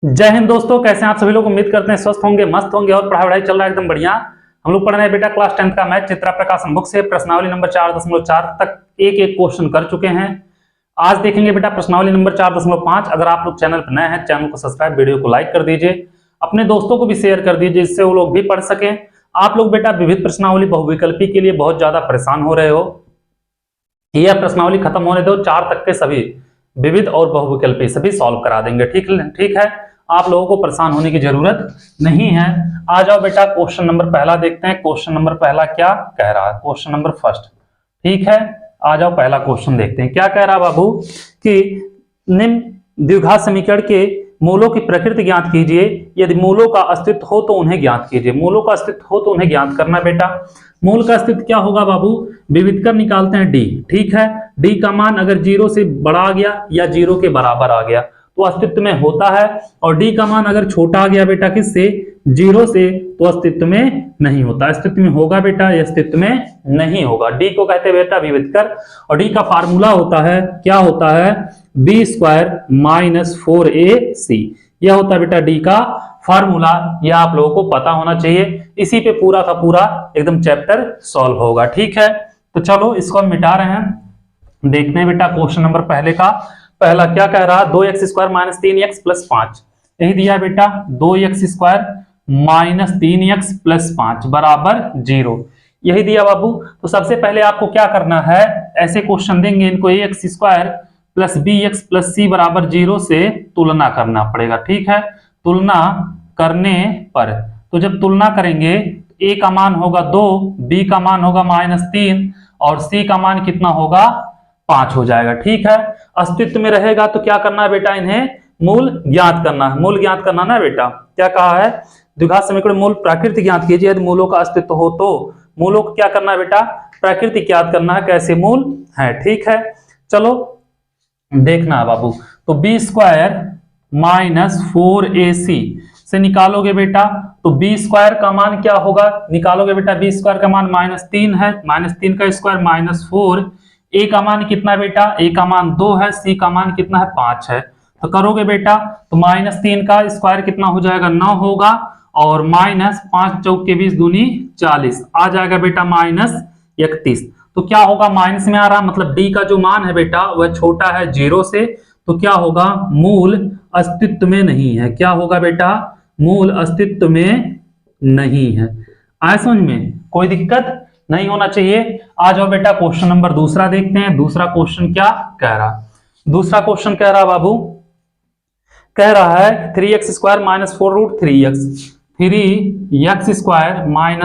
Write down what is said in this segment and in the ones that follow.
जय हिंद दोस्तों, कैसे हैं आप सभी लोग। उम्मीद करते हैं स्वस्थ होंगे, मस्त होंगे और पढ़ाई चल रहा है एकदम बढ़िया। हम लोग पढ़ रहे हैं बेटा क्लास 10 का मैथ चित्रा प्रकाशन बुक से प्रश्नावली नंबर 4.4 तक एक एक क्वेश्चन कर चुके हैं। आज देखेंगे बेटा प्रश्नावली नंबर 4.5। अगर आप लोग चैनल पर नए हैं, चैनल को सब्सक्राइब, वीडियो को लाइक कर दीजिए, अपने दोस्तों को भी शेयर कर दीजिए, जिससे वो लोग भी पढ़ सकें। आप लोग बेटा विविध प्रश्नावली बहुविकल्पी के लिए बहुत ज्यादा परेशान हो रहे हो। यह प्रश्नावली खत्म होने दो, 4 तक के सभी विविध और बहुविकल्पी सभी सॉल्व करा देंगे। ठीक है, आप लोगों को परेशान होने की जरूरत नहीं है। आ जाओ बेटा, क्वेश्चन नंबर पहला देखते हैं। क्वेश्चन नंबर पहला क्या कह रहा है, क्वेश्चन नंबर फर्स्ट। ठीक है, आ जाओ पहला क्वेश्चन देखते हैं। क्या कह रहा है बाबू कि निम्न द्विघात समीकरण के मूलों की प्रकृति ज्ञात कीजिए। यदि मूलों का अस्तित्व हो तो उन्हें ज्ञात कीजिए। मूलों का अस्तित्व हो तो उन्हें ज्ञात करना बेटा। मूल का अस्तित्व क्या होगा बाबू, विविध कर निकालते हैं डी। ठीक है, डी का मान अगर 0 से बड़ा आ गया या 0 के बराबर आ गया तो अस्तित्व में होता है, और डी का मान अगर छोटा आ गया बेटा किससे, 0 से, तो अस्तित्व में नहीं होता। अस्तित्व में होगा बेटा, यह अस्तित्व में नहीं होगा। डी को कहते हैं बेटा विविध कर, और डी का फार्मूला होता है, क्या होता है, b² - 4ac। यह होता है बेटा डी का फार्मूला। यह आप लोगों को पता होना चाहिए। इसी पे पूरा का पूरा एकदम चैप्टर सॉल्व होगा। ठीक है, तो चलो इसको हम मिटा रहे हैं। देखते हैं बेटा क्वेश्चन नंबर पहले का। पहला क्या कह रहा है, 2x² - 3x + 5। यही दिया बेटा, 2x² - 3x + 5 बराबर 0। यही दिया बाबू। तो सबसे पहले आपको क्या करना है, ऐसे क्वेश्चन देंगे, इनको ax² + bx + c बराबर 0 से तुलना करना पड़ेगा। ठीक है, तुलना करने पर, तो जब तुलना करेंगे a का मान होगा 2, b का मान होगा -3 और c का मान कितना होगा, 5 हो जाएगा। ठीक है, अस्तित्व में रहेगा तो क्या करना है बेटा, इन्हें मूल ज्ञात करना है। मूल ज्ञात करना ना बेटा, क्या कहा है, द्विघात समीकरण मूल प्रकृति ज्ञात कीजिए। यदि मूलों का अस्तित्व हो तो मूलों को क्या करना है बेटा, प्रकृति ज्ञात करना है, कैसे मूल है। ठीक है, चलो देखना है बाबू। तो b² - 4ac से निकालोगे बेटा, तो b² का मान क्या होगा, निकालोगे बेटा, b² का मान -3 है, -3 का स्क्वायर -4। a का मान कितना बेटा, a का मान 2 है, c का मान कितना है, 5 है। तो करोगे बेटा, तो -3 का स्क्वायर कितना हो जाएगा, 9 होगा, और -5 चौक के 20 दूनी 40 आ जाएगा बेटा, -31। तो क्या होगा, माइनस में आ रहा, मतलब d का जो मान है बेटा वह छोटा है 0 से, तो क्या होगा, मूल अस्तित्व में नहीं है। क्या होगा बेटा, मूल अस्तित्व में नहीं है। आए समझ में, कोई दिक्कत नहीं होना चाहिए। आ जाओ बेटा क्वेश्चन नंबर दूसरा देखते हैं। दूसरा क्वेश्चन क्या कह रहा, दूसरा क्वेश्चन कह रहा बाबू, कह रहा है 3x² - 4√3x 3x²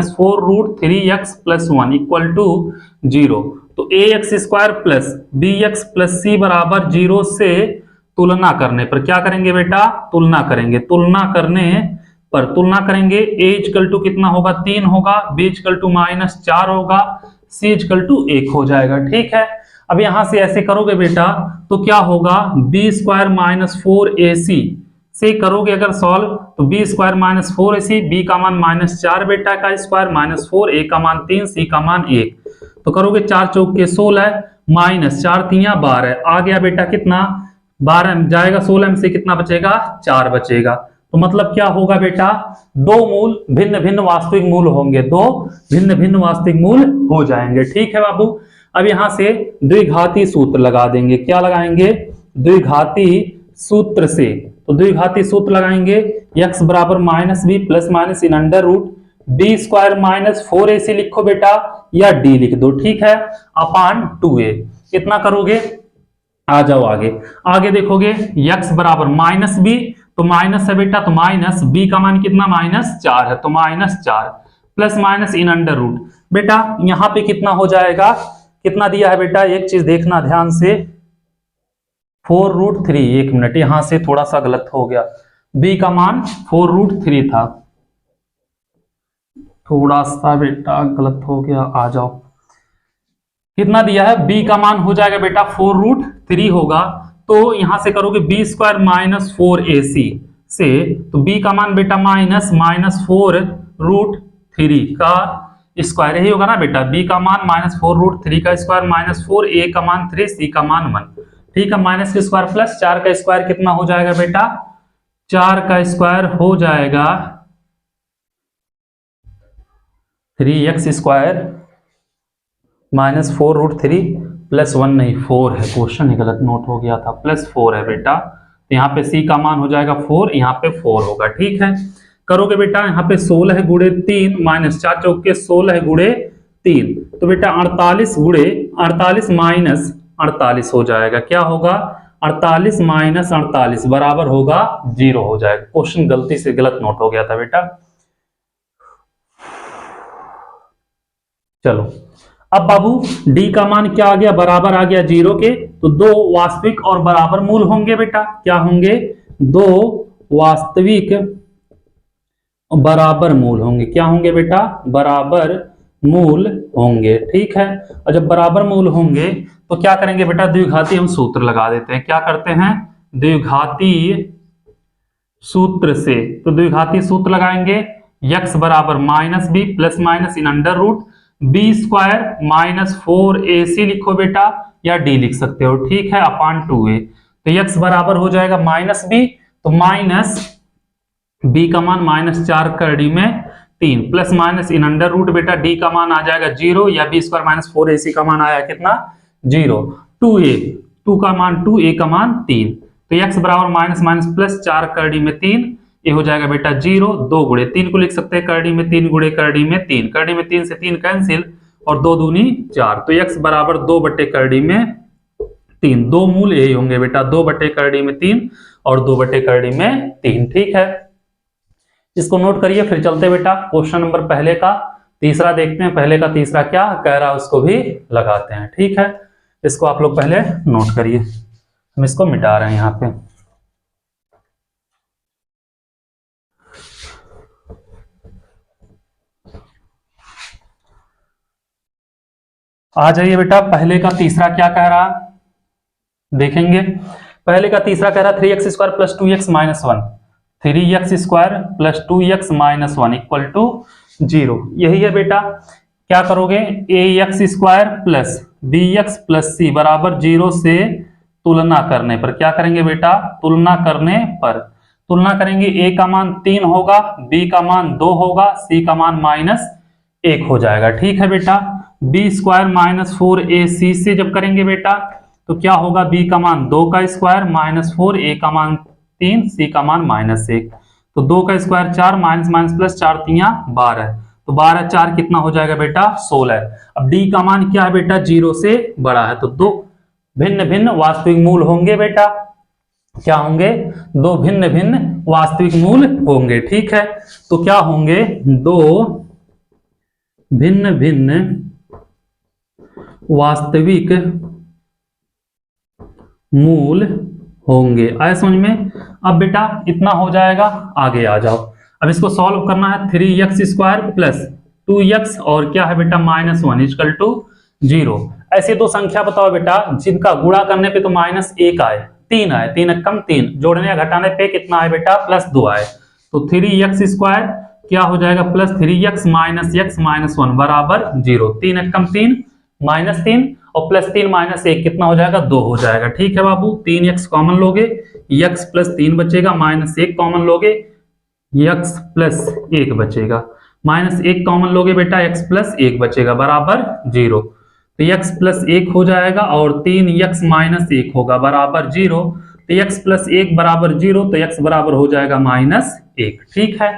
- 4√3x + 1 = 0। तो ax² + bx + c बराबर 0 से तुलना करने पर क्या करेंगे बेटा, तुलना करेंगे। तुलना करने पर तुलना करेंगे, a = कितना होगा, 3 होगा, b = -4 होगा, c = 1 हो जाएगा। ठीक है, अब यहां से ऐसे करोगे बेटा तो क्या होगा, b² - 4ac से करोगे अगर सॉल्व, तो b² - 4ac, b का मान -4 बेटा का स्क्वायर -4, a का मान 3, c का मान 1। तो करोगे 4 चौक के 16 -4 3 12 आ गया बेटा, कितना 12 जाएगा, 16 में से कितना बचेगा, 4 बचेगा। तो मतलब क्या होगा बेटा, दो मूल भिन्न भिन्न वास्तविक मूल होंगे, दो भिन्न भिन्न वास्तविक मूल हो जाएंगे। ठीक है बाबू, अब यहां से द्विघाती सूत्र लगा देंगे। क्या लगाएंगे, द्विघाती सूत्र से, तो द्विघाती सूत्र लगाएंगे, x बराबर -b + इन अंडर रूट b² - 4ac लिखो बेटा, या d लिख दो। ठीक है, अपान 2a। कितना करोगे, आ जाओ आगे। आगे देखोगे, x बराबर -b, तो माइनस है बेटा, तो माइनस b का मान कितना, -4 है, तो -4 + इन अंडर रूट बेटा, यहां पे कितना हो जाएगा, कितना दिया है बेटा, एक चीज देखना ध्यान से, 4√3। एक मिनट, यहां से थोड़ा सा गलत हो गया, b का मान 4√3 था, थोड़ा सा बेटा गलत हो गया। आ जाओ, कितना दिया है, b का मान हो जाएगा बेटा 4√3 होगा। तो यहां से करोगे b² - 4ac से, तो b का मान बेटा -4√3 का स्क्वायर, यही होगा ना बेटा, b का मान -4√3 का स्क्वायर -4, a का मान 3, c का मान 1। ठीक है, माइनस के स्क्वायर प्लस 4 का स्क्वायर कितना हो जाएगा बेटा, 4 का स्क्वायर हो जाएगा 3x स्क्वायर माइनस 4√3 प्लस 1 नहीं 4 है, क्वेश्चन ही गलत नोट हो गया था, प्लस 4 है बेटा। तो यहाँ पे c का मान हो जाएगा 4, यहाँ पे 4 होगा। ठीक है, करोगे बेटा यहाँ पे 16 गुणे 3 माइनस 4 चौके 16 गुणे 3, तो बेटा 48 गुणे 48 माइनस 48 हो जाएगा, क्या होगा 48 माइनस 48 बराबर होगा 0 हो जाएगा। क्वेश्चन गलती से गलत नोट हो गया था बेटा। चलो अब बाबू d का मान क्या आ गया, बराबर आ गया 0 के, तो दो वास्तविक और बराबर मूल होंगे बेटा, क्या होंगे, दो वास्तविक बराबर मूल होंगे, क्या होंगे बेटा, बराबर मूल होंगे। ठीक है, और जब बराबर मूल होंगे तो क्या करेंगे बेटा, द्विघाती हम सूत्र लगा देते हैं। क्या करते हैं, द्विघाती सूत्र से, तो द्विघाती सूत्र लगाएंगे, x बराबर minus b plus minus in under root b square minus 4ac लिखो बेटा, या d लिख सकते हो। ठीक है, अपॉन 2a, तो x बराबर हो जाएगा माइनस बी, तो माइनस b का मान माइनस 4 कर डी में 3 plus minus in under root बेटा d का मान आ जाएगा 0, या बी स्क्वायर माइनस 4ac का मान आया कितना 0, 2a 2 का मान 2a का मान 3, तो x बराबर माइनस माइनस प्लस 4 कर डी में 3, ये हो जाएगा बेटा 0, 2 गुणे 3 को लिख सकते हैं करड़ी में 3 गुणे करड़ी में 3, करड़ी में 3 से 3 कैंसिल और 2 दूनी 4, तो x बराबर 2 बटे करड़ी में 3, दो मूल यही होंगे बेटा, 2 बटे करड़ी में 3 और 2 बटे करड़ी में 3। ठीक है, इसको नोट करिए, फिर चलते बेटा क्वेश्चन नंबर पहले का तीसरा देखते हैं, पहले का तीसरा क्या कह रहा है उसको भी लगाते हैं। ठीक है, इसको आप लोग पहले नोट करिए, हम इसको मिटा रहे हैं यहाँ पे। आ जाइए बेटा, पहले का तीसरा क्या कह रहा देखेंगे। पहले का तीसरा कह रहा 3x square plus 2x minus 1, 3x square plus 2x minus 1 equal to 0। यही है बेटा, क्या करोगे, ax square plus bx plus c बराबर 0 से तुलना करने पर, क्या करेंगे बेटा, तुलना करने पर तुलना करेंगे, a का मान 3 होगा, b का मान 2 होगा, c का मान माइनस 1 हो जाएगा। ठीक है बेटा, बी स्क्वायर माइनस 4ac से जब करेंगे बेटा तो क्या होगा, b का मान 2 का स्क्वायर माइनस 4, a का मान 3, c का मान माइनस 1, तो 2 का स्क्वायर 4 माइनस माइनस प्लस 4 3 12, तो 12 4 कितना हो जाएगा बेटा 16। अब d का मान क्या है बेटा, 0 से बड़ा है, तो दो भिन्न भिन्न वास्तविक मूल होंगे बेटा, क्या होंगे, दो भिन्न भिन्न वास्तविक मूल होंगे। ठीक है, तो क्या होंगे, दो भिन्न भिन्न वास्तविक मूल होंगे। आया समझ में। अब बेटा इतना हो जाएगा, आगे आ जाओ, अब इसको सॉल्व करना है। 3x स्क्वायर प्लस 2x और क्या है बेटा माइनस 1 इक्वल टू 0। ऐसे दो संख्या बताओ बेटा जिनका गुणा करने पे तो माइनस 1 आए, 3 आए, 3 कम 3, जोड़ने या घटाने पे कितना आए बेटा प्लस 2 आए, तो 3x स्क्वायर क्या हो जाएगा plus 3x minus x minus 1 बराबर 0, 3 कम 3 माइनस 3 और प्लस 3 माइनस 1 कितना हो जाएगा 2 हो जाएगा। ठीक है बाबू, 3x कॉमन लोगे, x प्लस 3 बचेगा, माइनस 1 कॉमन लोगे, x प्लस 1 बचेगा, माइनस 1 कॉमन लोगे बेटा, x प्लस 1 बचेगा बराबर 0, तो x प्लस 1 हो जाएगा और 3x माइनस 1 होगा बराबर 0, तो x प्लस 1 बराबर 0, तो x बराबर हो जाएगा माइनस 1। ठीक है,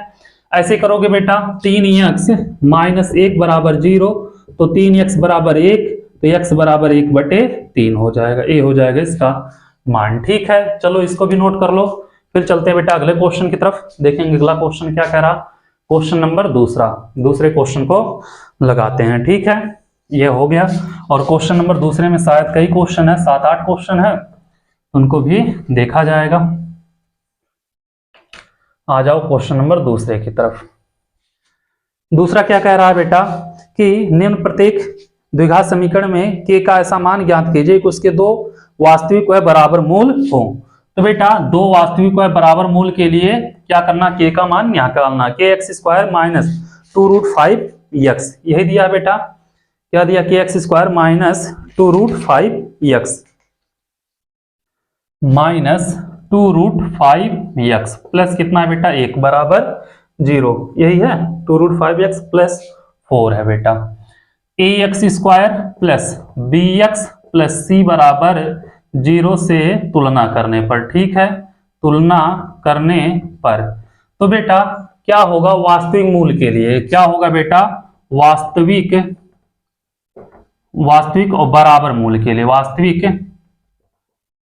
ऐसे करोगे बेटा 3x माइनस 1 बराबर 0, तो 3x बराबर 1, तो x बराबर 1 बटे 3 हो जाएगा, ए हो जाएगा इसका मान। ठीक है, चलो इसको भी नोट कर लो, फिर चलते हैं बेटा अगले क्वेश्चन की तरफ, देखेंगे अगला क्वेश्चन क्या कह रहा। क्वेश्चन नंबर दूसरे क्वेश्चन को लगाते हैं। ठीक है, ये हो गया, और क्वेश्चन नंबर दूसरे में शायद कई क्वेश्चन है, 7-8 क्वेश्चन है, उनको भी देखा जाएगा। आ जाओ क्वेश्चन नंबर दूसरे की तरफ। दूसरा क्या कह रहा है बेटा कि निम्न प्रत्येक द्विघात समीकरण में k का ऐसा मान ज्ञात कीजिए कि उसके दो वास्तविक व बराबर मूल हो। तो बेटा दो वास्तविक व बराबर मूल के लिए क्या करना, k का मान यहाँ निकालना, kx स्क्वायर माइनस 2√5x, यही दिया बेटा, क्या दिया, kx square minus 2√5x minus 2√5x plus कितना है बेटा 1 बराबर 0, यही है 2√5x प्लस 4 है बेटा। ax² plus bx plus c बराबर 0 से तुलना करने पर, ठीक है, तुलना करने पर तो बेटा क्या होगा वास्तविक मूल के लिए, क्या होगा बेटा वास्तविक और बराबर मूल के लिए, वास्तविक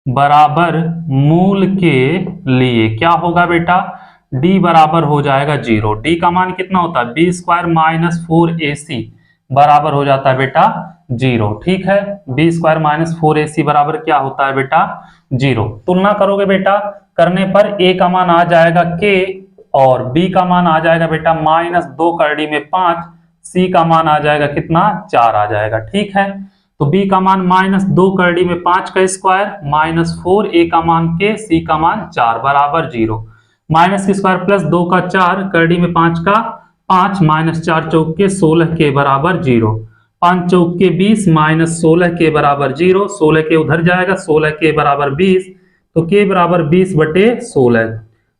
बराबर मूल के लिए क्या होगा बेटा d बराबर हो जाएगा 0। d का मान कितना होता है b² माइनस 4ac बराबर हो जाता है बेटा 0, ठीक है, b² माइनस 4ac बराबर क्या होता है बेटा 0। तुलना करोगे बेटा करने पर a का मान आ जाएगा k और b का मान आ जाएगा बेटा माइनस 2 करड़ी में 5, c का मान आ जाएगा कितना 4 आ जाएगा, ठीक है। तो b का मान माइनस 2 करड़ी में 5 का स्क्वायर माइनस 4, a का मान k, c का मान 4 बराबर 0। माइनस के स्क्वायर प्लस 2 का 4 करड़ी में 5 का 5 माइनस 4 चौक के 16 के बराबर 0, 5 चौक के 20 माइनस 16 के बराबर 0, 16 के उधर जाएगा 16 के बराबर 20, तो के बराबर 20/16,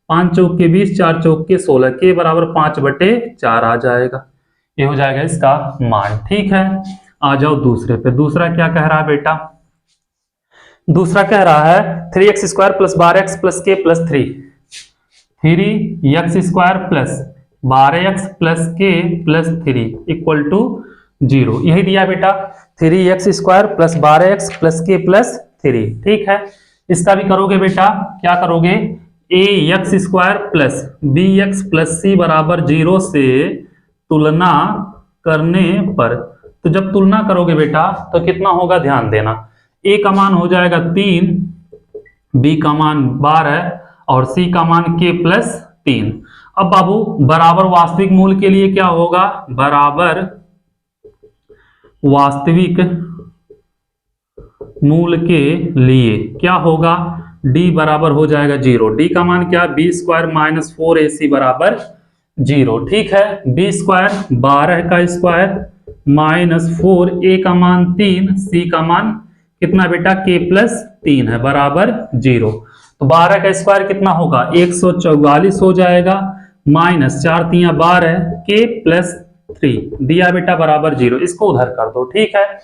5 चौक के 20 4 चौक के 16 के बराबर 5/4 आ जाएगा, ये हो जाएगा इसका मान, ठीक है। आ जाओ दूसरे पे, दूसरा क्या कह रहा है बेटा, दूसरा कह रहा है 3x² plus 12x plus k plus 3, 3x² plus 12x plus k plus 3 equal to 0, यही दिया बेटा 3x² plus 12x plus k plus 3, ठीक है। इसका भी करोगे बेटा, क्या करोगे ax² plus bx plus c बराबर 0 से तुलना करने पर, तो जब तुलना करोगे बेटा तो कितना होगा ध्यान देना, a का मान हो जाएगा 3, b का मान 12 और c का मान k प्लस 3। अब बाबू बराबर वास्तविक मूल के लिए क्या होगा, बराबर वास्तविक मूल के लिए क्या होगा d बराबर हो जाएगा 0, d का मान क्या b² माइनस 4ac बराबर 0, ठीक है। b² 12 का स्क्वायर माइनस 4, a का मान 3, c का मान कितना बेटा k प्लस 3 है बराबर 0, तो 12 का स्क्वायर कितना होगा 144 हो जाएगा, माइनस 4 3 12 k प्लस 3 दिया बेटा बराबर 0, इसको उधर कर दो, ठीक है।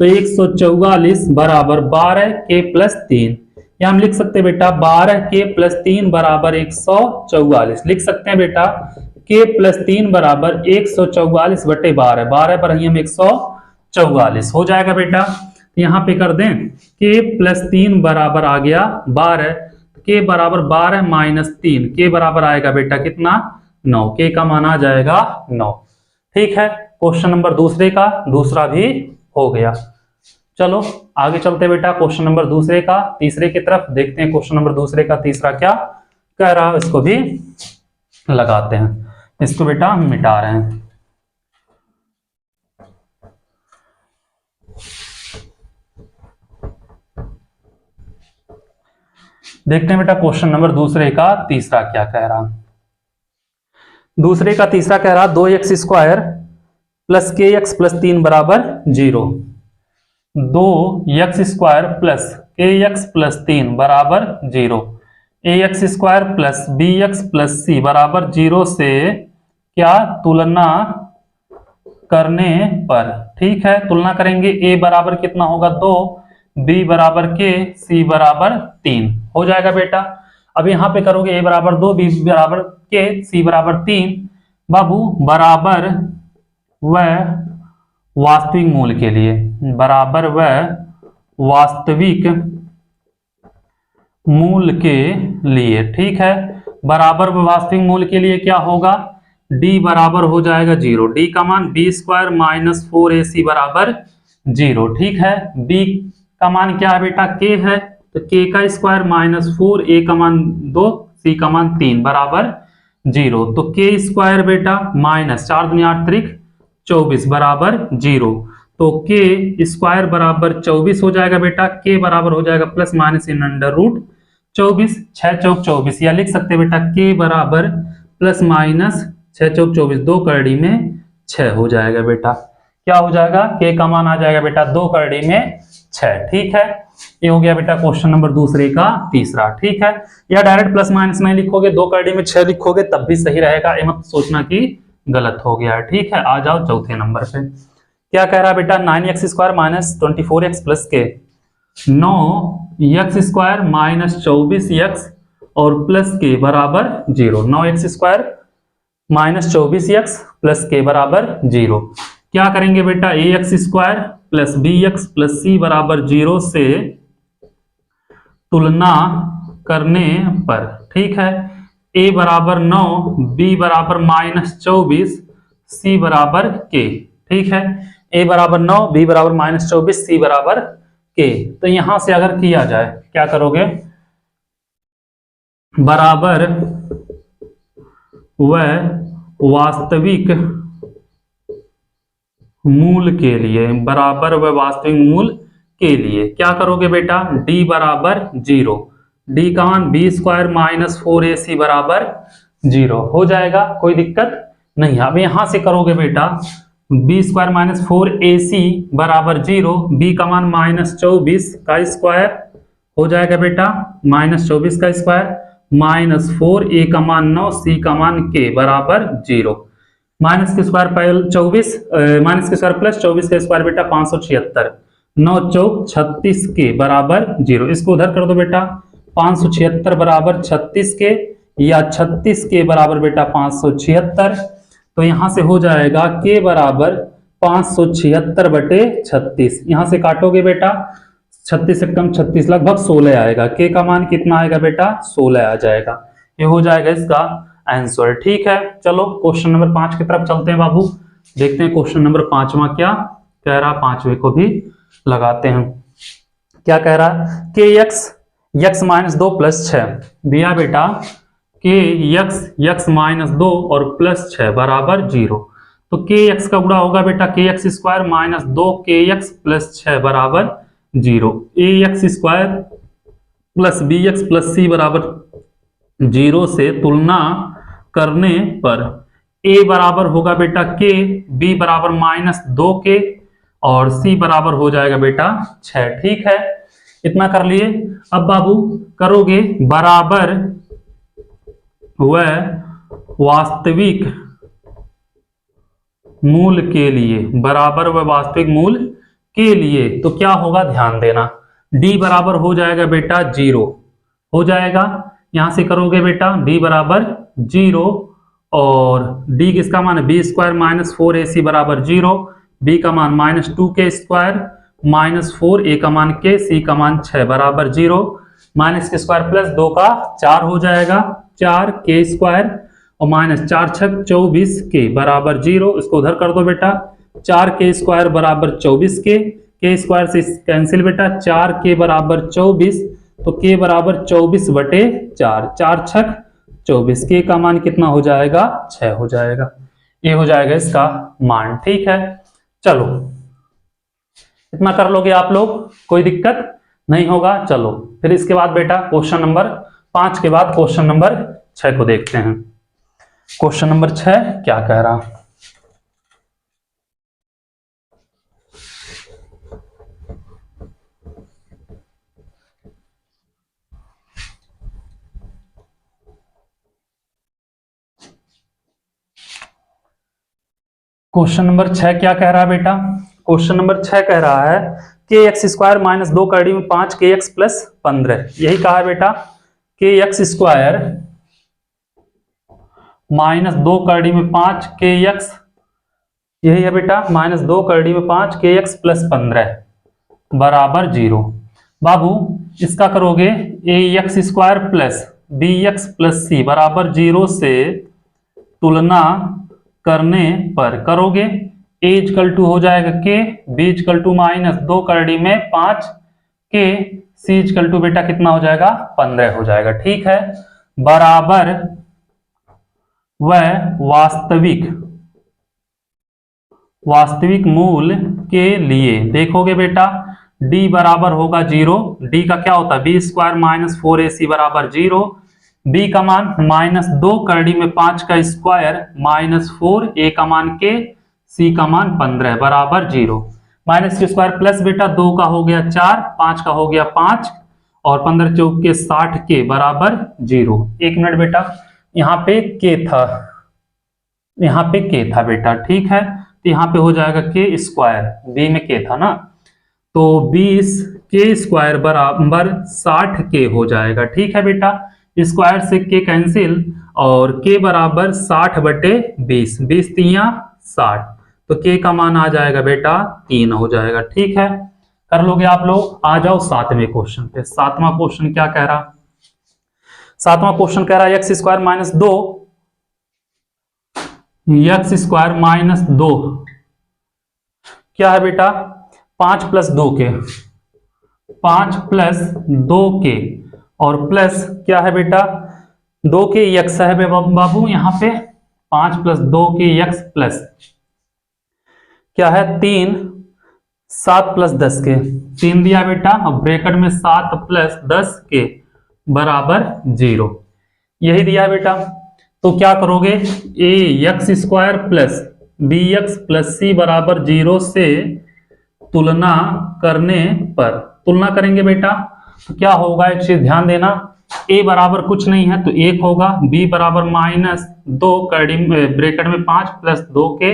तो 144 बराबर 12 k प्लस 3, या हम लिख सकते हैं बेटा 12 k प्लस 3 बराबर 144, लिख सकते हैं बेटा k प्लस 3 बराबर 144/12, 12 पर हम 144 हो जाएगा बेटा। यहाँ पे कर दें k प्लस 3 बराबर आ गया 12, k बराबर 12 माइनस 3, k बराबर आएगा बेटा कितना 9, k का मान आ जाएगा 9, ठीक है। क्वेश्चन नंबर दूसरे का दूसरा भी हो गया। चलो आगे चलते बेटा क्वेश्चन नंबर दूसरे का तीसरे की तरफ, देखते हैं क्वेश्चन नंबर दूसरे का तीसरा क्या कह रहा है, इसको भी लगाते हैं, इसको बेटा हम मिटा रहे हैं। देखते हैं बेटा क्वेश्चन नंबर दूसरे का तीसरा क्या कह रहा, दूसरे का तीसरा कह रहा 2x² प्लस kx प्लस 3 बराबर 0, 2x² प्लस kx प्लस 3 बराबर 0, ax² plus bx plus c बराबर 0 से क्या तुलना करने पर, ठीक है, तुलना करेंगे a बराबर कितना होगा 2, b बराबर k, c बराबर 3 हो जाएगा बेटा। अब यहाँ पे करोगे a बराबर 2, b बराबर k, c बराबर 3, बाबू बराबर व वास्तविक मूल के लिए, बराबर व वास्तविक मूल के लिए, ठीक है, बराबर व वास्तविक मूल के लिए क्या होगा d बराबर हो जाएगा 0, d का मान b² माइनस 4ac बराबर 0, ठीक है। b का मान क्या है बेटा k है, तो k का स्क्वायर माइनस 4, a का मान 2, c का मान 3 बराबर 0, तो k² बेटा माइनस 4 दूनी 8 त्रिक 24 बराबर 0, तो k² बराबर 24 हो जाएगा बेटा, k बराबर हो जाएगा plus minus in under root 24, 6 चौक 24, या लिख सकते हैं बेटा k बराबर प्लस माइनस 6 चौक 24, 2 करड़ी में 6 हो जाएगा बेटा, क्या हो जाएगा k का मान आ जाएगा बेटा 2 करड़ी में 6। ठीक है, ये हो गया बेटा क्वेश्चन नंबर दूसरे का तीसरा। ठीक है, या डायरेक्ट प्लस माइनस नहीं लिखोगे, 2 कड़ी में 6 लिखोगे तब भी सही रहेगा, ये मत सोचना कि गलत हो गया। ठीक है, आ जाओ चौथे नंबर पे। क्या कह रहा है बेटा, 9x² माइनस 24x प्लस के, 9x² माइनस 24x और प्लस के बराबर 0। 9x² माइनस 24x प्लस के बराबर 0। क्या करेंगे बेटा, ax² plus bx plus c बराबर 0 से तुलना करने पर, ठीक है, a बराबर 9, b बराबर माइनस 24, c बराबर k। ठीक है, a बराबर 9, b बराबर माइनस 24, c बराबर k। तो यहां से अगर किया जाए, क्या करोगे, बराबर व वास्तविक मूल के लिए, बराबर व वास्तविक मूल के लिए क्या करोगे बेटा, d बराबर 0, d का मान b² माइनस 4ac बराबर 0 हो जाएगा, कोई दिक्कत नहीं। अब यहां से करोगे बेटा, b² माइनस 4ac बराबर 0, b का मान माइनस 24 का स्क्वायर हो जाएगा बेटा, माइनस 24 का स्क्वायर माइनस 4, a का मान 9, c का मान k बराबर 0। माइनस के स्क्वायर 24, माइनस के स्क्वायर प्लस 24 का स्क्वायर बेटा 576, 9 चौक 36 के बराबर 0। इसको उधर कर दो बेटा, 576 बराबर 36 के या 36 के बराबर बेटा 576। तो यहां से हो जाएगा k बराबर 576 बटे 36। यहां से काटोगे बेटा, 36 से कम 36 लगभग 16 आएगा। k का मान कितना आएगा बेटा, 16 आ जाएगा। ये हो जाएगा इसका आंसर। ठीक है, चलो क्वेश्चन नंबर 5 की तरफ चलते हैं बाबू, देखते हैं क्वेश्चन नंबर 5वां क्या कह रहा, 5वें को भी लगाते हैं। क्या कह रहा, के x माइनस 2 प्लस 6 दिया बेटा, के x माइनस 2 और प्लस 6 बराबर 0। तो के x का गुणा होगा बेटा kx² माइनस 2kx प्लस 6 बराबर 0। ax² plus bx plus c बराबर 0 से तुलना करने पर a बराबर होगा बेटा k, b बराबर माइनस 2k और c बराबर हो जाएगा बेटा 6। ठीक है, इतना कर लिए। अब बाबू करोगे बराबर व वास्तविक मूल के लिए, बराबर व वास्तविक मूल के लिए तो क्या होगा, ध्यान देना, d बराबर हो जाएगा बेटा 0 हो जाएगा। यहां से करोगे बेटा d बराबर 0 और d किसका मान है, b² माइनस 4ac बराबर 0, b का मान माइनस 2k² माइनस 4, a का मान k, c का मान 6 बराबर 0। माइनस के स्क्वायर प्लस 2 का 4 हो जाएगा, 4k² और माइनस 4 छक 24k बराबर 0। इसको उधर कर दो बेटा, 4k² बराबर 24k, k² से कैंसिल बेटा, 4k बराबर 24, तो k बराबर 24 बटे 4, 4 छक 24, k का मान कितना हो जाएगा, 6 हो जाएगा। ये हो जाएगा इसका मान। ठीक है, चलो इतना कर लोगे आप लोग, कोई दिक्कत नहीं होगा। चलो फिर इसके बाद बेटा क्वेश्चन नंबर 5 के बाद क्वेश्चन नंबर 6 को देखते हैं। क्वेश्चन नंबर 6 क्या कह रहा, क्वेश्चन नंबर 6 क्या कह रहा है बेटा, क्वेश्चन नंबर 6 कह रहा है के x² माइनस 2 कड़ी में 5 kx प्लस 15, यही कहा है बेटा, के x² माइनस 2 कड़ी में 5 kx, यही है बेटा, माइनस 2 कड़ी में 5 kx प्लस 15 बराबर 0। बाबू इसका करोगे ax² plus bx plus c बराबर 0 से तुलना करने पर करोगे, a इक्वल टू हो जाएगा k, b equal to minus 2 कड़ी में 5 k, c इक्वल टू बेटा कितना हो जाएगा, 15 हो जाएगा। ठीक है, बराबर व वास्तविक मूल के लिए देखोगे बेटा, d बराबर होगा 0, d का क्या होता है, b² माइनस 4ac बराबर 0, b का मान माइनस 2 कड़ी में 5 का स्क्वायर माइनस 4, a का मान k, c का मान 15 बराबर 0। माइनस क्यू स्क्वायर प्लस बेटा 2 का हो गया 4, 5 का हो गया 5 और 15 चौक के 60 के बराबर 0। 1 मिनट बेटा, यहाँ पे के था, यहाँ पे के था बेटा, ठीक है। तो यहाँ पे हो जाएगा के स्क्वायर, बी में के था ना, तो 20 के स्क्वायर बराबर 60 के हो जाएगा, ठीक है बेटा। स्क्वायर से के कैंसिल और के बराबर 60 बटे 20, 20 तिया 60, तो के का मान आ जाएगा बेटा 3 हो जाएगा, ठीक है। कर लोगे आप लोग। आ जाओ 7वें क्वेश्चन पे। 7वां क्वेश्चन क्या कह रहा, 7वां क्वेश्चन कह रहा है x square minus 2, x square minus 2 क्या है बेटा, 5 प्लस 2 के, 5 प्लस 2 के और प्लस क्या है बेटा 2 के एक्स है बाबू, यहाँ पे 5 प्लस 2 के एक्स प्लस क्या है 3, 7 प्लस 10 के, 3 दिया बेटा, और ब्रैकेट में 7 प्लस 10 के बराबर 0, यही दिया है बेटा। तो क्या करोगे, a x square plus b x plus c बराबर 0 से तुलना करने पर, तुलना करेंगे बेटा तो क्या होगा, एक चीज ध्यान देना, a बराबर कुछ नहीं है तो 1 होगा, b बराबर माइनस 2 ब्रैकेट में 5 प्लस 2 के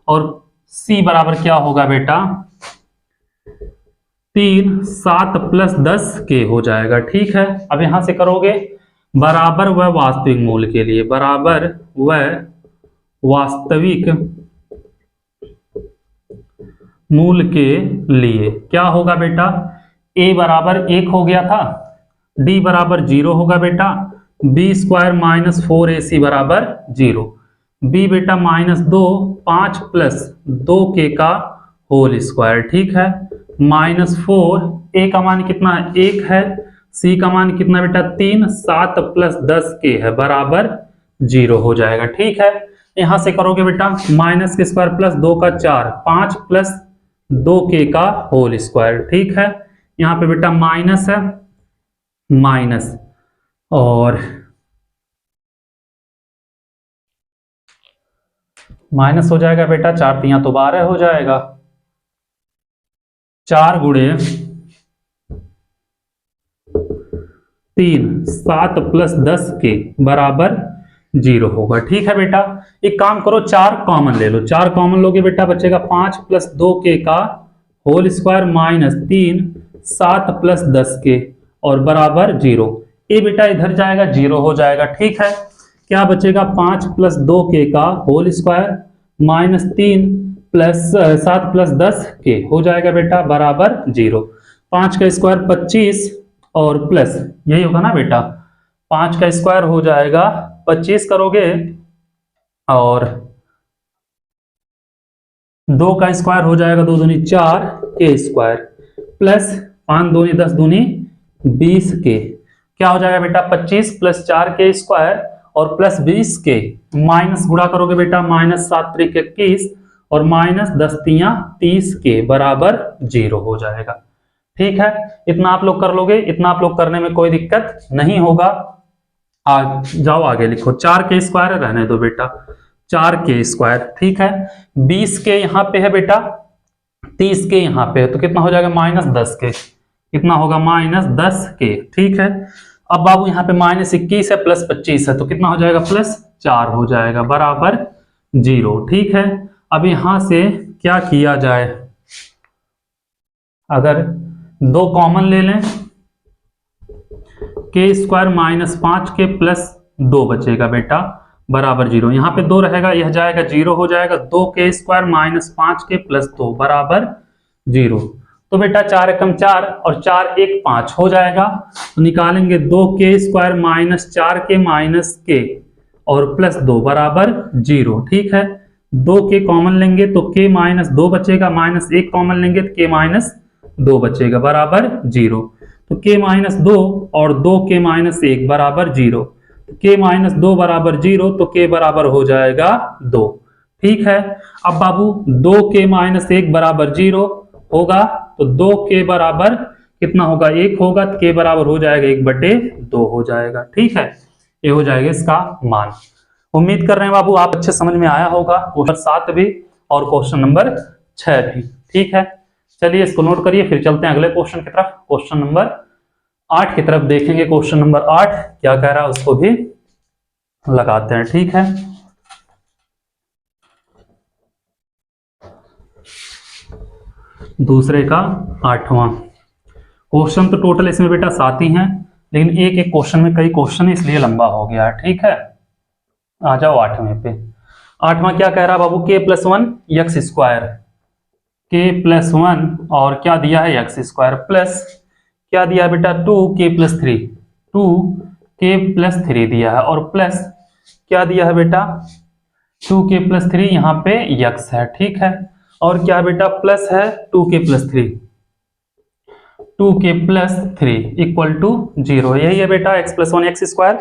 और c बराबर क्या होगा बेटा 3, 7 प्लस 10 के हो जाएगा, ठीक है। अब यहां से करोगे बराबर व वास्तविक मूल के लिए, बराबर व वास्तविक मूल के लिए क्या होगा बेटा, a बराबर 1 हो गया था, d बराबर 0 होगा बेटा, b स्क्वायर माइनस 4ac बराबर 0, b बेटा माइनस 2, 5 प्लस 2 के का होल स्क्वायर, ठीक है, माइनस 4, a का मान कितना है 1 है, c का मान कितना बेटा 3, 7 प्लस 10 के है बराबर 0 हो जाएगा, ठीक है। यहां से करोगे बेटा माइनस के स्क्वायर प्लस 2 का 4, 5 प्लस 2 के का होल स्क्वायर, ठीक है। यहाँ पे बेटा माइनस है, माइनस और माइनस हो जाएगा बेटा, 4 तिया तो 12 हो जाएगा, 4 गुणे 3, 7 प्लस 10 के बराबर 0 होगा, ठीक है बेटा। एक काम करो 4 कॉमन ले लो, 4 कॉमन लोगे बेटा बचेगा 5 प्लस 2 के का होल स्क्वायर माइनस 3, 7 प्लस 10 के और बराबर 0, ए बेटा इधर जाएगा 0 हो जाएगा, ठीक है। क्या बचेगा 5 प्लस 2 के का whole square minus 3 plus 7 plus 10 के हो जाएगा बेटा बराबर 0, 5 का स्क्वायर 25 और प्लस यही होगा ना बेटा, 5 का स्क्वायर हो जाएगा 25 करोगे और 2 का स्क्वायर हो जाएगा 2 दूनी 4 के स्क्वायर प्लस 5 दूनी 10 दूनी 20 के, क्या हो जाएगा बेटा 25 प्लस 4 के स्क्वायर और प्लस 20 के, माइनस गुणा करोगे बेटा माइनस 7 त्रिक 21 और माइनस 10 तिया 30 के बराबर 0 हो जाएगा, ठीक है। इतना आप लोग कर लोगे, इतना आप लोग करने में कोई दिक्कत नहीं होगा। जाओ आगे लिखो, 4 के स्क्वायर रहने दो बेटा, 4 के स्क्वायर, ठीक है, 20 के यहाँ पे है बेटा, 30 के यहाँ पे है, तो कितना हो जाएगा माइनस 10 के, कितना होगा माइनस 10 के, ठीक है। अब बाबू यहाँ पे माइनस 21 है प्लस 25 है, तो कितना हो जाएगा प्लस 4 हो जाएगा बराबर 0, ठीक है। अब यहां से क्या किया जाए, अगर 2 कॉमन ले लें, के स्क्वायर माइनस 5 के प्लस 2 बचेगा बेटा बराबर 0, यहाँ पे 2 रहेगा, यह जाएगा 0 हो जाएगा, 2 के स्क्वायर माइनस 5 के प्लस 2 बराबर 0, तो बेटा 4 एकम 4 और 4 1 5 हो जाएगा, तो निकालेंगे 2 के स्क्वायर माइनस 4 के माइनस के और प्लस 2 बराबर 0, ठीक है। 2 के कॉमन लेंगे तो के माइनस 2 बचेगा, माइनस 1 कॉमन लेंगे तो के माइनस 2 बचेगा बराबर 0, तो के माइनस 2 और 2 के माइनस 1 बराबर 0, तो के माइनस 2 बराबर 0, तो के बराबर हो जाएगा 2, ठीक है। अब बाबू 2 के माइनस 1 बराबर 0 होगा, तो 2 के बराबर कितना होगा 1 होगा, तो के बराबर हो जाएगा 1/2 हो जाएगा, ठीक है। ये हो जाएगा इसका मान। उम्मीद कर रहे हैं बाबू आप अच्छे समझ में आया होगा क्वेश्चन 7 भी और क्वेश्चन नंबर 6 भी, ठीक है। चलिए इसको नोट करिए, फिर चलते हैं अगले क्वेश्चन की तरफ। क्वेश्चन नंबर 8 की तरफ देखेंगे। क्वेश्चन नंबर 8 क्या कह रहा है उसको भी लगाते हैं, ठीक है। दूसरे का 8वां क्वेश्चन। तो टोटल इसमें बेटा 7 ही हैं, लेकिन एक एक क्वेश्चन में कई क्वेश्चन है, इसलिए लंबा हो गया है, ठीक है। आ जाओ 8वें पे। 8वां क्या कह रहा है बाबू, k+1 एक्स स्क्वायर, k+1 और क्या दिया है एक्स स्क्वायर, प्लस क्या दिया है बेटा 2k+3, 2k+3 दिया है, और प्लस क्या दिया है बेटा 2k+3, यहाँ पे x है, ठीक है। और क्या बेटा प्लस है 2k+3, 2k+3 इक्वल टू 0। यही है बेटा x+1 x square,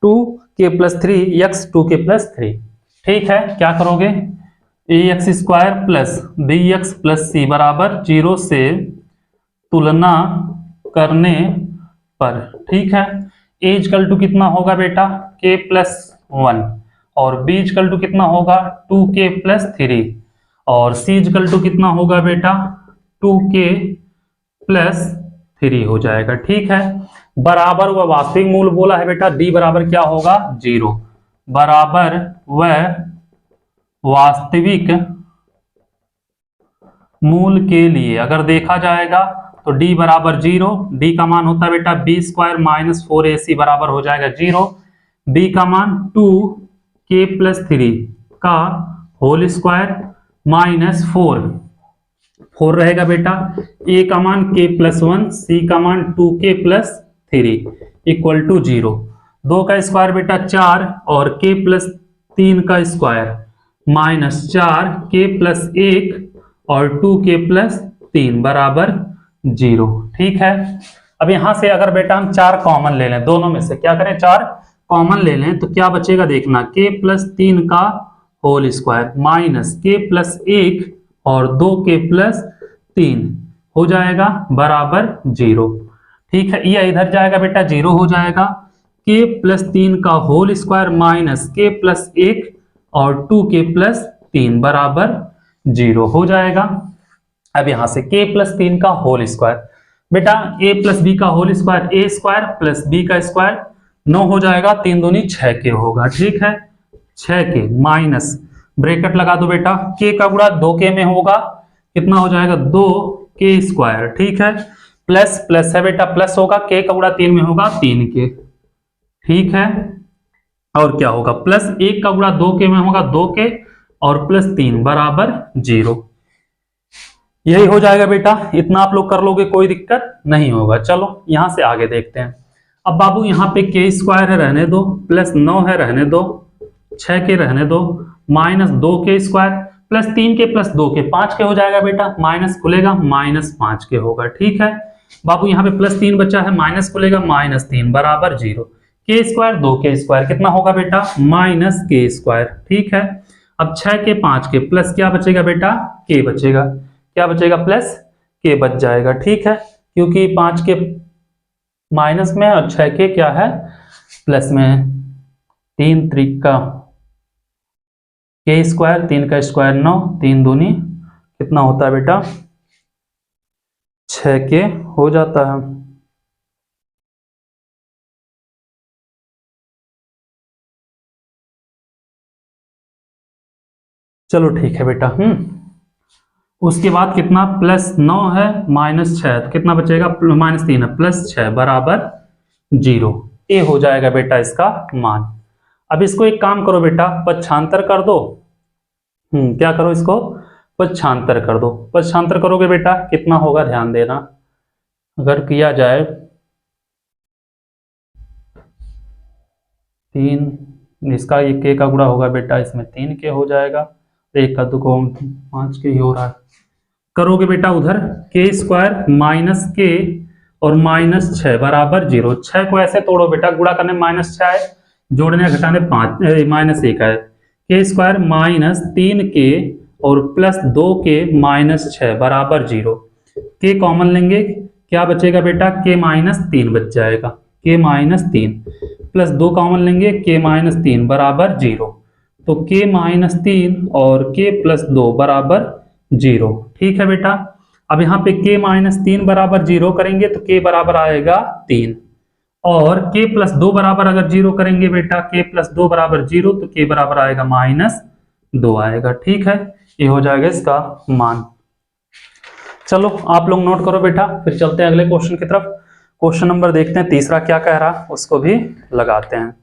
2k+3 x 2k+3, ठीक है। क्या करोगे, ax square plus bx plus c बराबर 0 से तुलना करने पर, ठीक है। a इक्वल टू कितना होगा बेटा k+1 और b इक्वल टू कितना होगा 2k+3 और c इक्वल टू कितना होगा बेटा 2k+3 हो जाएगा, ठीक है। बराबर वह वास्तविक मूल बोला है बेटा, d बराबर क्या होगा 0, बराबर वह वास्तविक मूल के लिए अगर देखा जाएगा तो d बराबर 0, d का मान होता है बेटा b² माइनस 4ac बराबर हो जाएगा 0, b का मान 2k+3 का होल स्क्वायर माइनस 4 रहेगा बेटा, a का मान k+1, c का मान 2k+3 इक्वल टू 0, 2 का स्क्वायर बेटा 4 और k+3 का स्क्वायर माइनस 4k+1 और 2k+3 बराबर 0, ठीक है। अब यहां से अगर बेटा हम 4 कॉमन ले लें, दोनों में से क्या करें 4 कॉमन ले लें, तो क्या बचेगा देखना, k+3 का होल स्क्वायर माइनस k+1 और 2k+3 हो जाएगा बराबर 0, ठीक है। ये इधर जाएगा बेटा 0 हो जाएगा, k+3 का होल स्क्वायर माइनस k+1 और 2k+3 बराबर 0 हो जाएगा। अब यहां से k+3 का होल स्क्वायर बेटा a प्लस बी का whole square a square plus b का स्क्वायर 9 हो जाएगा, 3 दूनी 6k होगा, ठीक है। 6k माइनस ब्रैकेट लगा दो बेटा, k का गुणा 2k में होगा, कितना हो जाएगा 2k², ठीक है। प्लस प्लस है बेटा प्लस होगा, k का गुणा 3 में होगा 3k, ठीक है। और क्या होगा प्लस 1 का गुणा 2k में होगा 2k और प्लस 3 बराबर 0। यही हो जाएगा बेटा, इतना आप लोग कर लोगे कोई दिक्कत नहीं होगा। चलो यहां से आगे देखते हैं। अब बाबू यहाँ पे k² है रहने दो, प्लस 9 है रहने दो, 6k रहने दो, minus 2k² plus 3k plus 2k 5k हो जाएगा बेटा, माइनस खुलेगा माइनस 5k होगा, ठीक है। बाबू यहाँ पे प्लस 3 बचा है, माइनस खुलेगा माइनस 3 बराबर 0, k² 2k² कितना होगा बेटा माइनस k², ठीक है। अब 6k 5k प्लस क्या बचेगा बेटा k बचेगा, क्या बचेगा प्लस k बच जाएगा, ठीक है, क्योंकि 5k माइनस में और 6k क्या है प्लस में। 3 त्रिका k², 3 का स्क्वायर 9, 3 दूनी कितना होता है बेटा 6k हो जाता है। चलो ठीक है बेटा। उसके बाद कितना प्लस 9 है माइनस 6 तो कितना बचेगा माइनस 3 है प्लस 6 बराबर 0, ए हो जाएगा बेटा इसका मान। अब इसको एक काम करो बेटा पक्षांतर कर दो, क्या करो इसको पक्षांतर कर दो। पक्षांतर करोगे बेटा कितना होगा ध्यान देना, अगर किया जाए 3 इसका ये k का गुणा होगा बेटा, इसमें 3k हो जाएगा, 1 का 2 5k ही हो रहा है। करोगे बेटा उधर k² माइनस k और माइनस 6 बराबर 0, 6 को ऐसे तोड़ो बेटा, गुणा करने माइनस 6 है, जोड़ने घटाने 5 माइनस 1 है, k² माइनस 3k और प्लस 2k माइनस 6 बराबर 0, k कॉमन लेंगे क्या बचेगा बेटा k माइनस 3 बच जाएगा, k माइनस 3 प्लस 2 कॉमन लेंगे k माइनस 3 बराबर 0, तो k माइनस 3 और k प्लस 2 बराबर 0, ठीक है बेटा। अब यहाँ पे k माइनस 3 बराबर 0 करेंगे तो k बराबर आएगा 3, और k प्लस 2 बराबर अगर 0 करेंगे बेटा, k प्लस 2 बराबर 0 तो k बराबर आएगा -2 आएगा। ठीक है, ये हो जाएगा इसका मान। चलो आप लोग नोट करो बेटा, फिर चलते हैं अगले क्वेश्चन की तरफ। क्वेश्चन नंबर देखते हैं तीसरा क्या कह रहा, उसको भी लगाते हैं।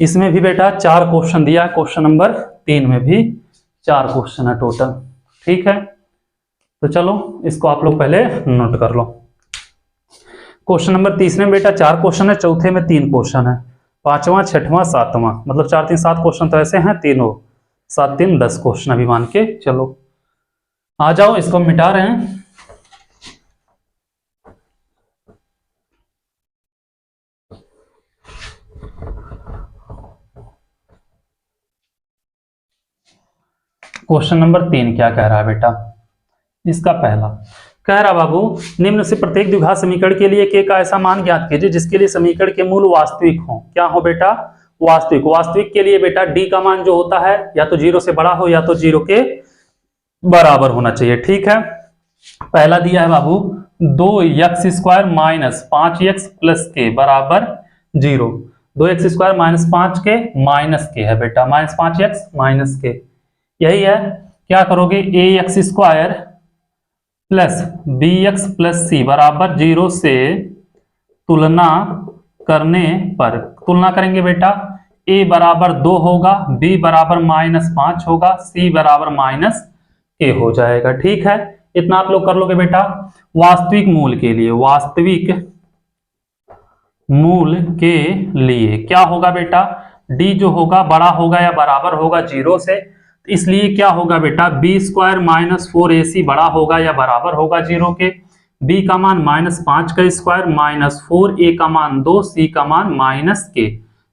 इसमें भी बेटा 4 क्वेश्चन दिया है, क्वेश्चन नंबर 3 में भी 4 क्वेश्चन है टोटल। ठीक है, तो चलो इसको आप लोग पहले नोट कर लो। क्वेश्चन नंबर तीसरे में बेटा 4 क्वेश्चन है, चौथे में 3 क्वेश्चन है, 5वां 6वां 7वां, मतलब 4 3 7 क्वेश्चन तो ऐसे हैं तीनों, 7 3 10 क्वेश्चन अभी मान के चलो। आ जाओ, इसको मिटा रहे हैं। क्वेश्चन नंबर 3 क्या कह रहा है बेटा, इसका पहला कह रहा बाबू, निम्न से प्रत्येक द्विघात समीकरण के लिए k का ऐसा मान ज्ञात कीजिए जिसके लिए समीकरण के मूल वास्तविक हो। क्या हो बेटा, वास्तविक। वास्तविक के लिए बेटा d का मान जो होता है या तो 0 से बड़ा हो या तो 0 के बराबर होना चाहिए। ठीक है, पहला दिया है बाबू 2x² माइनस 5x प्लस के बराबर 0। 2x² माइनस 5 के माइनस के है बेटा, माइनस 5x माइनस के, यही है। क्या करोगे, ax² plus bx plus c बराबर 0 से तुलना करने पर, तुलना करेंगे बेटा, a बराबर 2 होगा, b बराबर -5 होगा, c बराबर -k हो जाएगा। ठीक है, इतना आप लोग कर लोगे बेटा। वास्तविक मूल के लिए, वास्तविक मूल के लिए क्या होगा बेटा, d जो होगा बड़ा होगा या बराबर होगा 0 से, इसलिए क्या होगा बेटा, b² माइनस 4ac बड़ा होगा या बराबर होगा 0 के, b का मान -5 का स्क्वायर माइनस 4a का मान 2, c का मान -k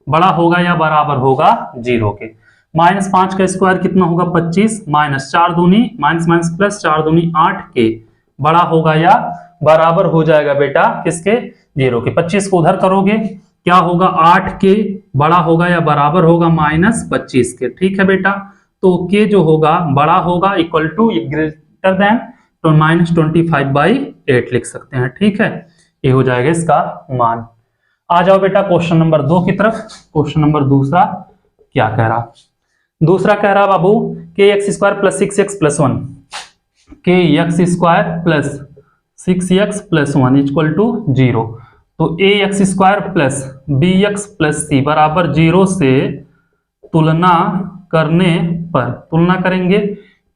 बड़ा होगा या बराबर होगा 0 के। -5 का स्क्वायर कितना होगा 25, माइनस 4 दूनी माइनस माइनस प्लस 4 दूनी 8k बड़ा होगा या बराबर हो जाएगा बेटा किसके, 0 के। 25 को उधर करोगे क्या होगा, 8k बड़ा होगा या बराबर होगा -25 के। ठीक है बेटा, तो k जो होगा बड़ा होगा इक्वल टू ग्रेटर देन तो -25/8 लिख सकते हैं। ठीक है, ये हो जाएगा इसका मान। आ जाओ बेटा क्वेश्चन नंबर 2 की तरफ। क्वेश्चन नंबर दूसरा क्या कह रहा, दूसरा कह रहा बाबू kx² plus 6x plus 1, kx² plus 6x plus 1 equal to 0। तो ax² plus bx plus c बराबर 0 से तुलना करने पर, तुलना करेंगे,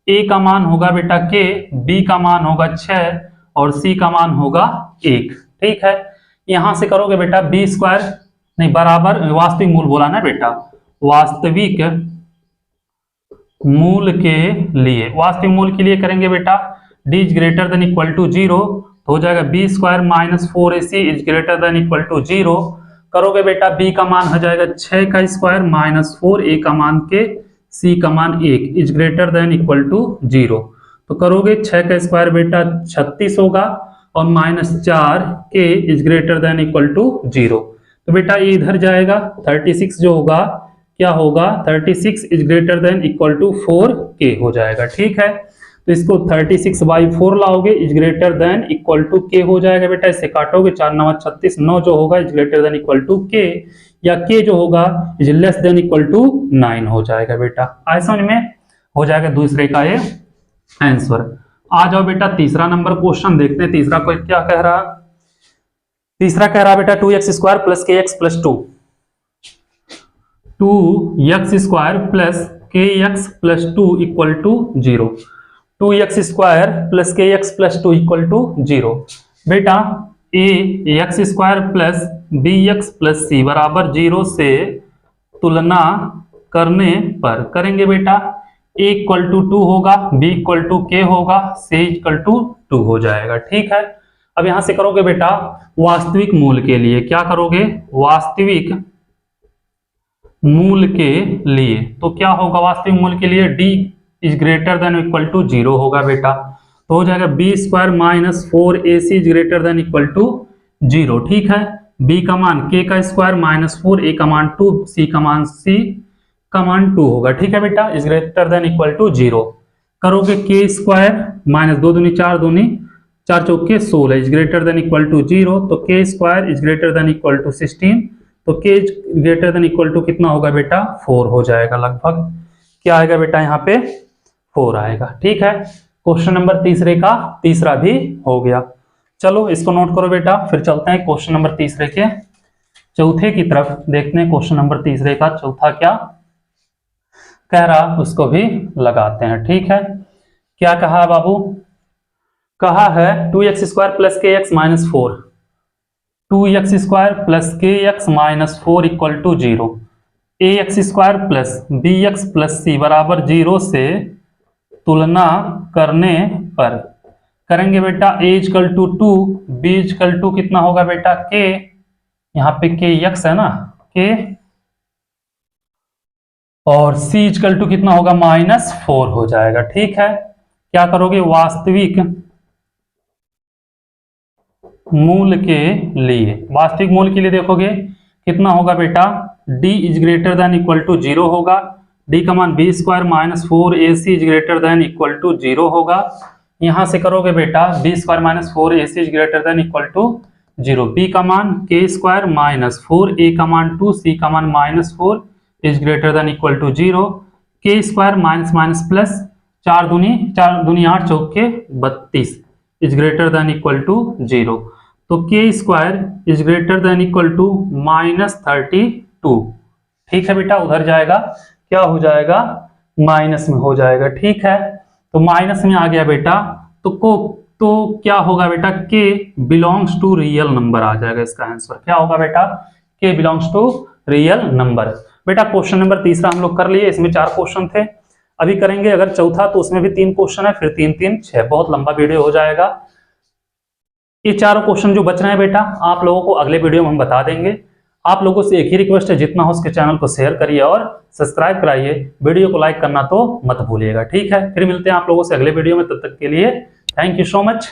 a का मान होगा बेटा k, b का मान होगा 6 और c का मान होगा 1। ठीक है, यहां से करोगे बेटा b² नहीं बराबर, वास्तविक मूल बोला ना बेटा, वास्तविक मूल के लिए, वास्तविक मूल के लिए करेंगे बेटा d is greater than equal to 0, तो हो जाएगा b² minus 4ac is greater than equal to 0। करोगे बेटा b का मान हो जाएगा 6 का स्क्वायर माइनस 4a का मान के, c का मान 1 is greater than equal to 0। तो करोगे 6 का स्क्वायर बेटा 36 होगा और -4k is greater than equal to 0। तो बेटा ये इधर जाएगा, 36 जो होगा क्या होगा, 36 is greater than equal to 4k हो जाएगा। ठीक है, तो इसको 36/4 लाओगे is greater than equal to k हो जाएगा बेटा। इसे काटोगे 4 9 36, 9 जो होगा is greater than equal to k, या k जो होगा is less than equal to 9 हो जाएगा बेटा। आए समझ में, हो जाएगा दूसरे का ये आंसर। आ जाओ बेटा तीसरा नंबर क्वेश्चन देखते हैं, तीसरा कोई क्या कह रहा, तीसरा कह रहा बेटा 2x² plus kx plus 2, 2x² plus kx plus 2 equal to 0। 2x² plus kx plus 2 equal to 0। बेटा ax² plus bx plus c बराबर 0 से तुलना करने पर करेंगे बेटा, a इक्वल टू 2 होगा, b इक्वल टू k होगा, c इक्वल टू 2 हो जाएगा। ठीक है, अब यहां से करोगे बेटा वास्तविक मूल के लिए, क्या करोगे, वास्तविक मूल के लिए, तो क्या होगा वास्तविक मूल के लिए, d is greater than equal to 0 होगा बेटा। तो हो जाएगा b² minus 4ac is greater than equal to 0। ठीक है, b का मान k का स्क्वायर माइनस 4a का मान 2, c का मान 2 होगा। ठीक है बेटा, is greater than equal to 0। करोगे के स्क्वायर माइनस 2 दूनी 4 दूनी 4 चौके 16 is greater than equal to 0, तो k square is greater than equal to 16, तो के ग्रेटर देन इक्वल टू कितना होगा बेटा 4 हो जाएगा लगभग। क्या आएगा बेटा यहाँ पे 4 आएगा। ठीक है, क्वेश्चन नंबर तीसरे का तीसरा भी हो गया। चलो इसको नोट करो बेटा, फिर चलते हैं क्वेश्चन नंबर तीसरे के चौथे की तरफ, देखते हैं क्वेश्चन नंबर तीसरे का चौथा क्या कह रहा, उसको भी लगाते हैं। ठीक है, क्या कहा बाबू, कहा है 2x square plus k x minus 4, 2x square plus k x minus 4 equal to 0, a x square plus b x plus c बराबर 0 से तुलना करने पर करेंगे बेटा a equal to 2, b equal to कितना होगा बेटा k, यहाँ पे के एक्स है ना k, और c इक्वल टू कितना होगा -4 हो जाएगा। ठीक है, क्या करोगे वास्तविक मूल के लिए, वास्तविक मूल के लिए देखोगे कितना होगा बेटा d is greater than equal to 0 होगा, d का मान b square minus 4ac is greater than equal to 0 होगा। यहां से करोगे बेटा b square minus 4ac is greater than equal to 0, b का मान के स्क्वायर माइनस 4a का मान 2, c का मान -4 is greater than equal to 0, k square minus minus plus 4 दूनी 8 चौके 32 is greater than equal to 0, तो k square is greater than equal to -32। ठीक है बेटा, उधर जाएगा क्या हो जाएगा माइनस में हो जाएगा। ठीक है, तो माइनस में आ गया बेटा, तो क्या होगा बेटा के बिलोंग्स टू रियल नंबर आ जाएगा। इसका आंसर क्या होगा बेटा के बिलोंग्स टू रियल नंबर। बेटा क्वेश्चन नंबर तीसरा हम लोग कर लिए, इसमें 4 क्वेश्चन थे, अभी करेंगे अगर चौथा तो उसमें भी 3 क्वेश्चन है, फिर 3 3 6, बहुत लंबा वीडियो हो जाएगा। ये चारों क्वेश्चन जो बच रहे हैं बेटा आप लोगों को अगले वीडियो में हम बता देंगे। आप लोगों से एक ही रिक्वेस्ट है, जितना हो उसके चैनल को शेयर करिए और सब्सक्राइब कराइए, वीडियो को लाइक करना तो मत भूलिएगा। ठीक है, फिर मिलते हैं आप लोगों से अगले वीडियो में, तब तक के लिए थैंक यू सो मच।